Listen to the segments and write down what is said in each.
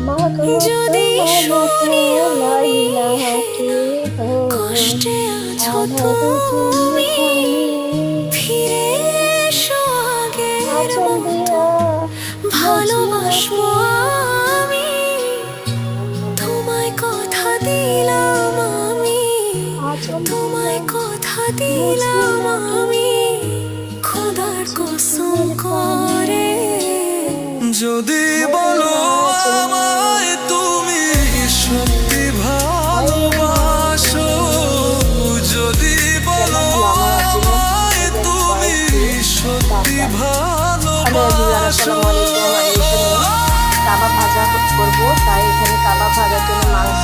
মাগো যদি তোমার মতো শুনি আমি লাইলা কে হো, কষ্টে আছো আধার তুমি, যেখানে ফিরে এসো আগের আঁচল মতো দিয়া মুছিয়া ভালোবাসবো দিও, আমি। তোমায় কথা দিলাম আমি, আঁচল দিয়া তোমায় কথা দিলাম মুছিয়া আমি, দিও, খোদার কসম চোখের পানি করে। যদি হবে বলো না যেন, আমায় তুমি সত্যি হবে না ভালোবাসো, যেন। যদি কেমন বলো হলো আমার অরিজিনাল আমায় নিজের তুমি ভয়েস দিয়ে সত্যি গানটা। হ্যালো এভরিওয়ান, ভালোবাসো। আসসালামু আলাইকুম। আমি এখানে কাবাব ভাজা করব, তাই এখানে কাবাব ভাজার জন্য মাংস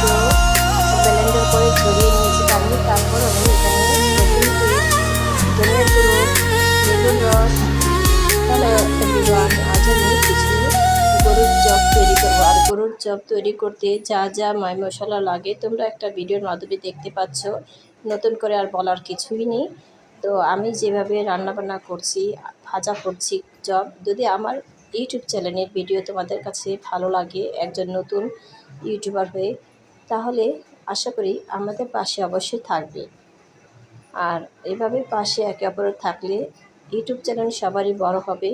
ব্লেন্ডার করে ঝরিয়ে নিয়েছি পানি। তারপর আমি এখানে রসুন পেস্ট, ধনিয়ার গুঁড়ো, লেবুর রস। হ্যালো এভরিওয়ান, আজ আমি কিছু গরুর চপ তৈরি করবো। আর গরুর চপ তৈরি করতে যা যা মশলা লাগে তোমরা একটা ভিডিওর মাধ্যমে দেখতে পাচ্ছ, নতুন করে আর বলার কিছুই নেই। তো আমি যেভাবে রান্নাবান্না করছি, ভাজা করছি চপ, যদি আমার ইউটিউব চ্যানেলের ভিডিও তোমাদের কাছে ভালো লাগে একজন নতুন ইউটিউবার হয়ে, তাহলে আশা করি আমাদের পাশে অবশ্যই থাকবে। আর এভাবে পাশে একে অপরের থাকলে ইউটিউব চ্যানেল সবারই বড় হবে।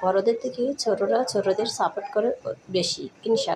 বড়দের থেকে ছোটরা ছোটদের সাপোর্ট করে বেশি, ইনশাআল্লাহ।